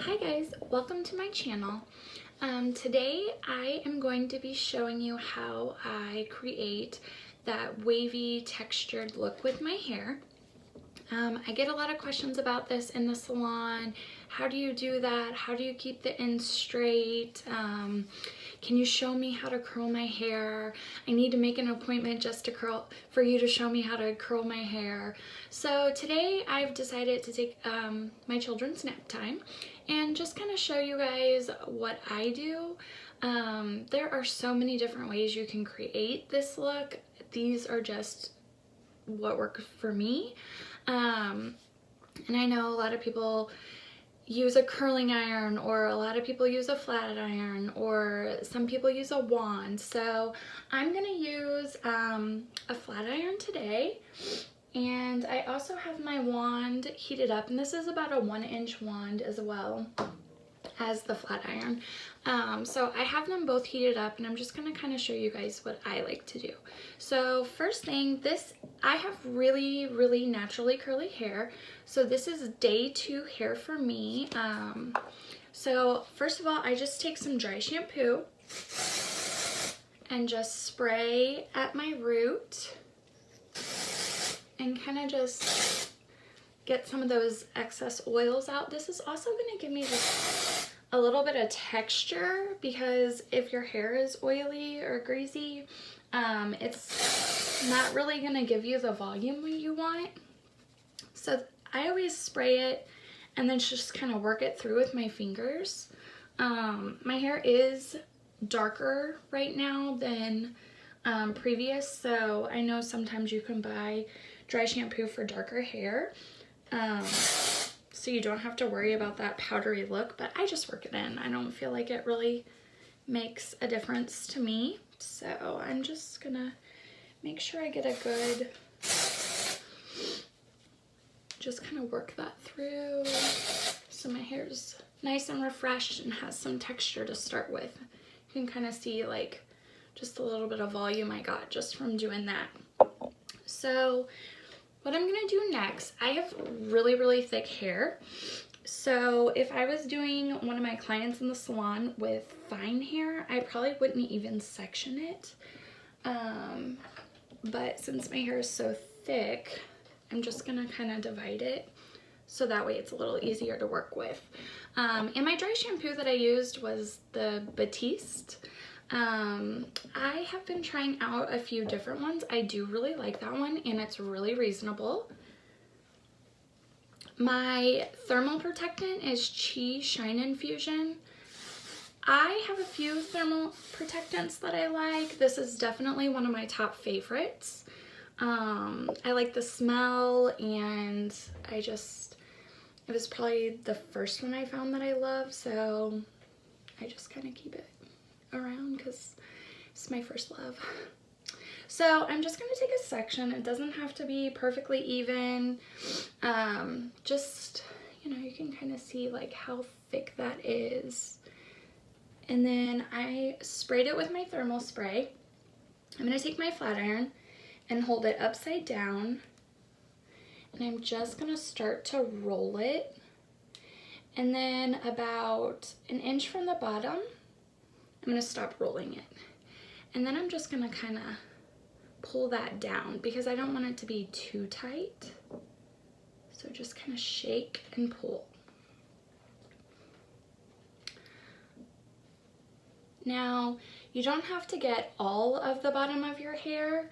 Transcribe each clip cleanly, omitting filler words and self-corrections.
Hi guys, welcome to my channel. Today I am going to be showing you how I create that wavy textured look with my hair. I get a lot of questions about this in the salon. How do you do that? How do you keep the ends straight? Can you show me how to curl my hair? I need to make an appointment just to for you to show me how to curl my hair. So today I've decided to take my children's nap time and just kind of show you guys what I do. There are so many different ways you can create this look. These are just what works for me. And I know a lot of people use a curling iron, or a lot of people use a flat iron, or some people use a wand. So I'm gonna use a flat iron today, and I also have my wand heated up, and this is about a 1-inch wand as well as the flat iron. So I have them both heated up, and I'm just gonna kind of show you guys what I like to do. So first thing, I have really naturally curly hair, so this is day 2 hair for me. So first of all, I just take some dry shampoo and just spray at my root and kind of just get some of those excess oils out. This is also going to give me just a little bit of texture, because if your hair is oily or greasy, it's not really going to give you the volume you want. So I always spray it and then just kind of work it through with my fingers. My hair is darker right now than previous, so I know sometimes you can buy dry shampoo for darker hair. So you don't have to worry about that powdery look, but I just work it in. I don't feel like it really makes a difference to me. So I'm just gonna make sure I get a good, just kind of work that through so my hair's nice and refreshed and has some texture to start with. You can kind of see like just a little bit of volume I got just from doing that. So what I'm gonna do next, I have really thick hair. So if I was doing one of my clients in the salon with fine hair, I probably wouldn't even section it. But since my hair is so thick, I'm just gonna kind of divide it so that way it's a little easier to work with. And my dry shampoo that I used was the Beachy. I have been trying out a few different ones. I do really like that one, and it's really reasonable. My thermal protectant is Chi Shine Infusion. I have a few thermal protectants that I like. This is definitely one of my top favorites. I like the smell, and it was probably the first one I found that I love, so I just kind of keep it around because it's my first love. So I'm just going to take a section. It doesn't have to be perfectly even. Just, you can kind of see like how thick that is. And then I sprayed it with my thermal spray. I'm going to take my flat iron and hold it upside down, and I'm just going to start to roll it. And then about 1 inch from the bottom, I'm going to stop rolling it. And then I'm just going to kind of pull that down because I don't want it to be too tight. So just kind of shake and pull. Now, you don't have to get all of the bottom of your hair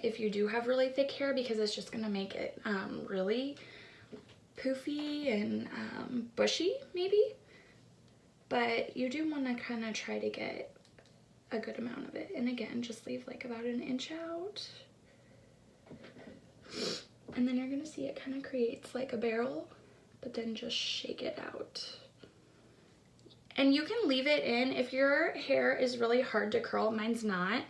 if you do have really thick hair, because it's just going to make it really poofy and bushy maybe. But you do want to kind of try to get a good amount of it. And again, just leave like about 1 inch out. And then you're going to see it kind of creates like a barrel, but then just shake it out. And you can leave it in if your hair is really hard to curl. Mine's not.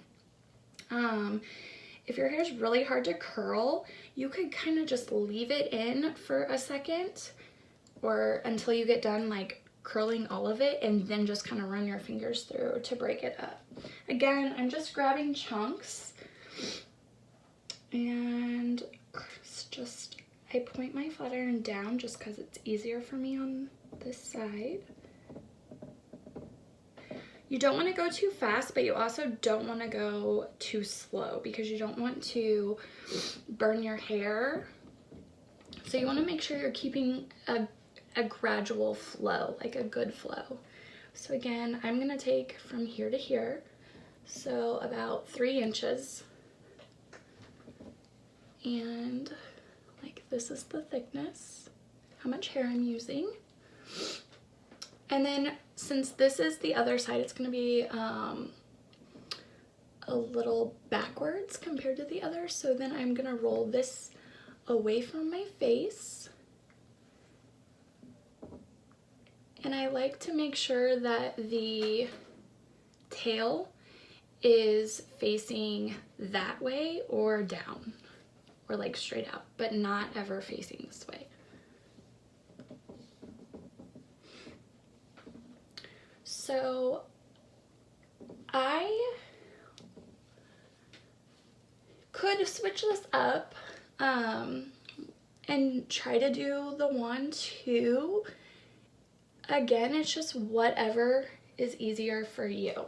If your hair is really hard to curl, you could kind of just leave it in for a second, or until you get done like curling all of it, and then just kind of run your fingers through to break it up. Again, I'm just grabbing chunks, and I point my flat iron down just because it's easier for me on this side. You don't want to go too fast, but you also don't want to go too slow because you don't want to burn your hair. So you want to make sure you're keeping a gradual flow, like a good flow. So again, I'm going to take from here to here, so about 3 inches. And like this is the thickness, how much hair I'm using. And then since this is the other side, it's going to be a little backwards compared to the other. So then I'm going to roll this away from my face. And I like to make sure that the tail is facing that way or down, or like straight out, but not ever facing this way. So I could switch this up and try to do the 1-2. Again, it's just whatever is easier for you.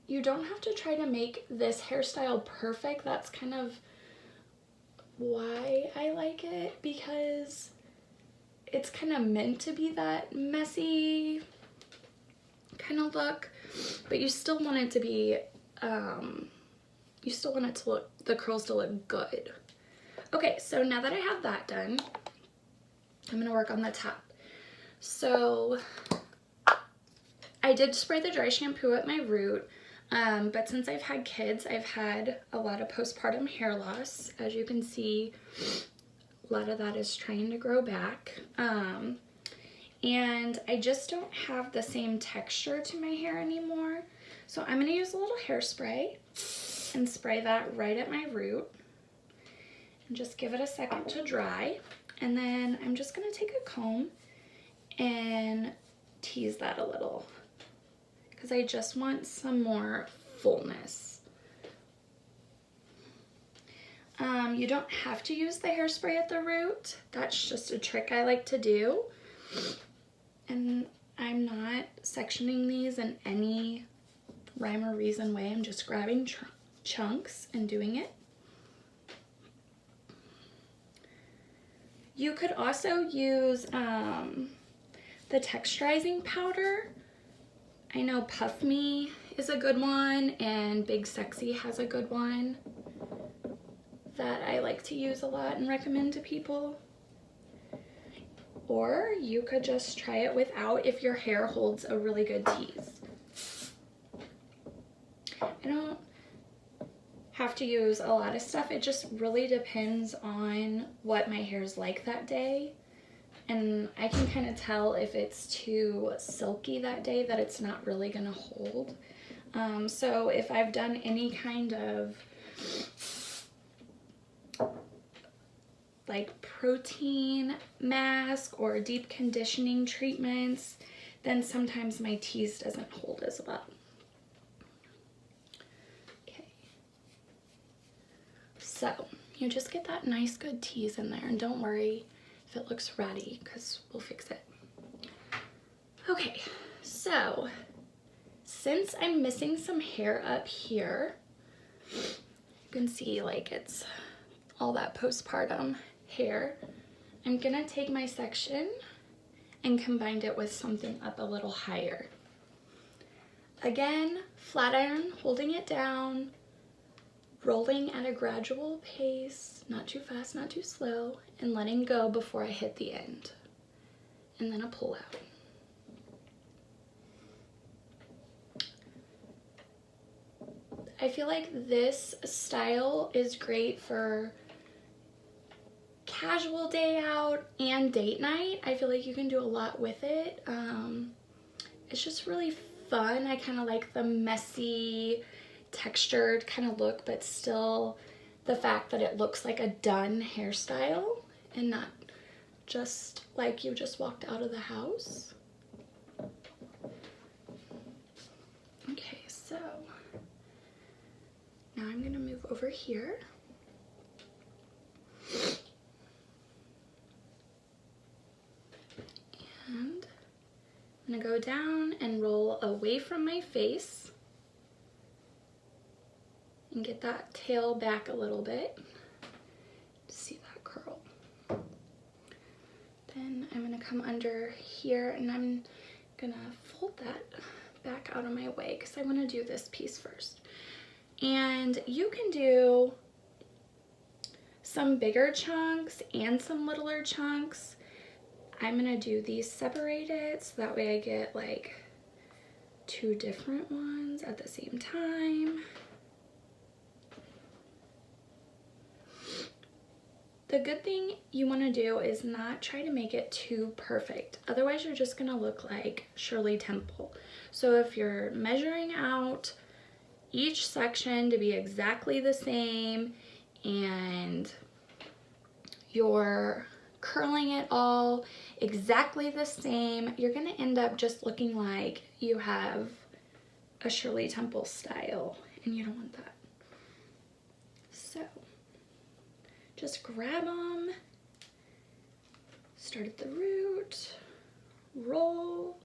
You don't have to try to make this hairstyle perfect. That's kind of why I like it, because it's kind of meant to be that messy kind of look, but you still want it to be, you still want it to look, the curls to look good. Okay, so now that I have that done, I'm gonna work on the top. So I did spray the dry shampoo at my root, but since I've had kids, I've had a lot of postpartum hair loss. As you can see, a lot of that is trying to grow back. And I just don't have the same texture to my hair anymore. So I'm gonna use a little hairspray and spray that right at my root and just give it a second to dry. And then I'm just gonna take a comb and tease that a little because I just want some more fullness. You don't have to use the hairspray at the root. That's just a trick I like to do. And I'm not sectioning these in any rhyme or reason way. I'm just grabbing chunks and doing it. You could also use the texturizing powder. I know Puff Me is a good one, and Big Sexy has a good one that I like to use a lot and recommend to people. Or you could just try it without if your hair holds a really good tease. I don't have to use a lot of stuff. It just really depends on what my hair's like that day. And I can kind of tell if it's too silky that day that it's not really gonna hold. So if I've done any kind of like protein mask or deep conditioning treatments, then sometimes my tease doesn't hold as well. Okay. So you just get that nice good tease in there, and don't worry if it looks ratty because we'll fix it. Okay, so since I'm missing some hair up here, you can see like it's all that postpartum hair, I'm gonna take my section and combine it with something up a little higher. Again, flat iron, holding it down, rolling at a gradual pace, not too fast, not too slow, and letting go before I hit the end. And then a pull out. I feel like this style is great for casual day out and date night. I feel like you can do a lot with it. It's just really fun. I kind of like the messy, textured kind of look, but still the fact that it looks like a done hairstyle and not just like you just walked out of the house. Okay, so now I'm gonna move over here. gonna go down and roll away from my face and get that tail back a little bit. See that curl. Then I'm gonna come under here and I'm gonna fold that back out of my way because I wanna do this piece first. And you can do some bigger chunks and some littler chunks. I'm gonna do these separated so that way I get like 2 different ones at the same time. The good thing you want to do is not try to make it too perfect. Otherwise you're just gonna look like Shirley Temple. So if you're measuring out each section to be exactly the same and you're curling it all exactly the same, you're gonna end up just looking like you have a Shirley Temple style, and you don't want that. So just grab them, start at the root, roll,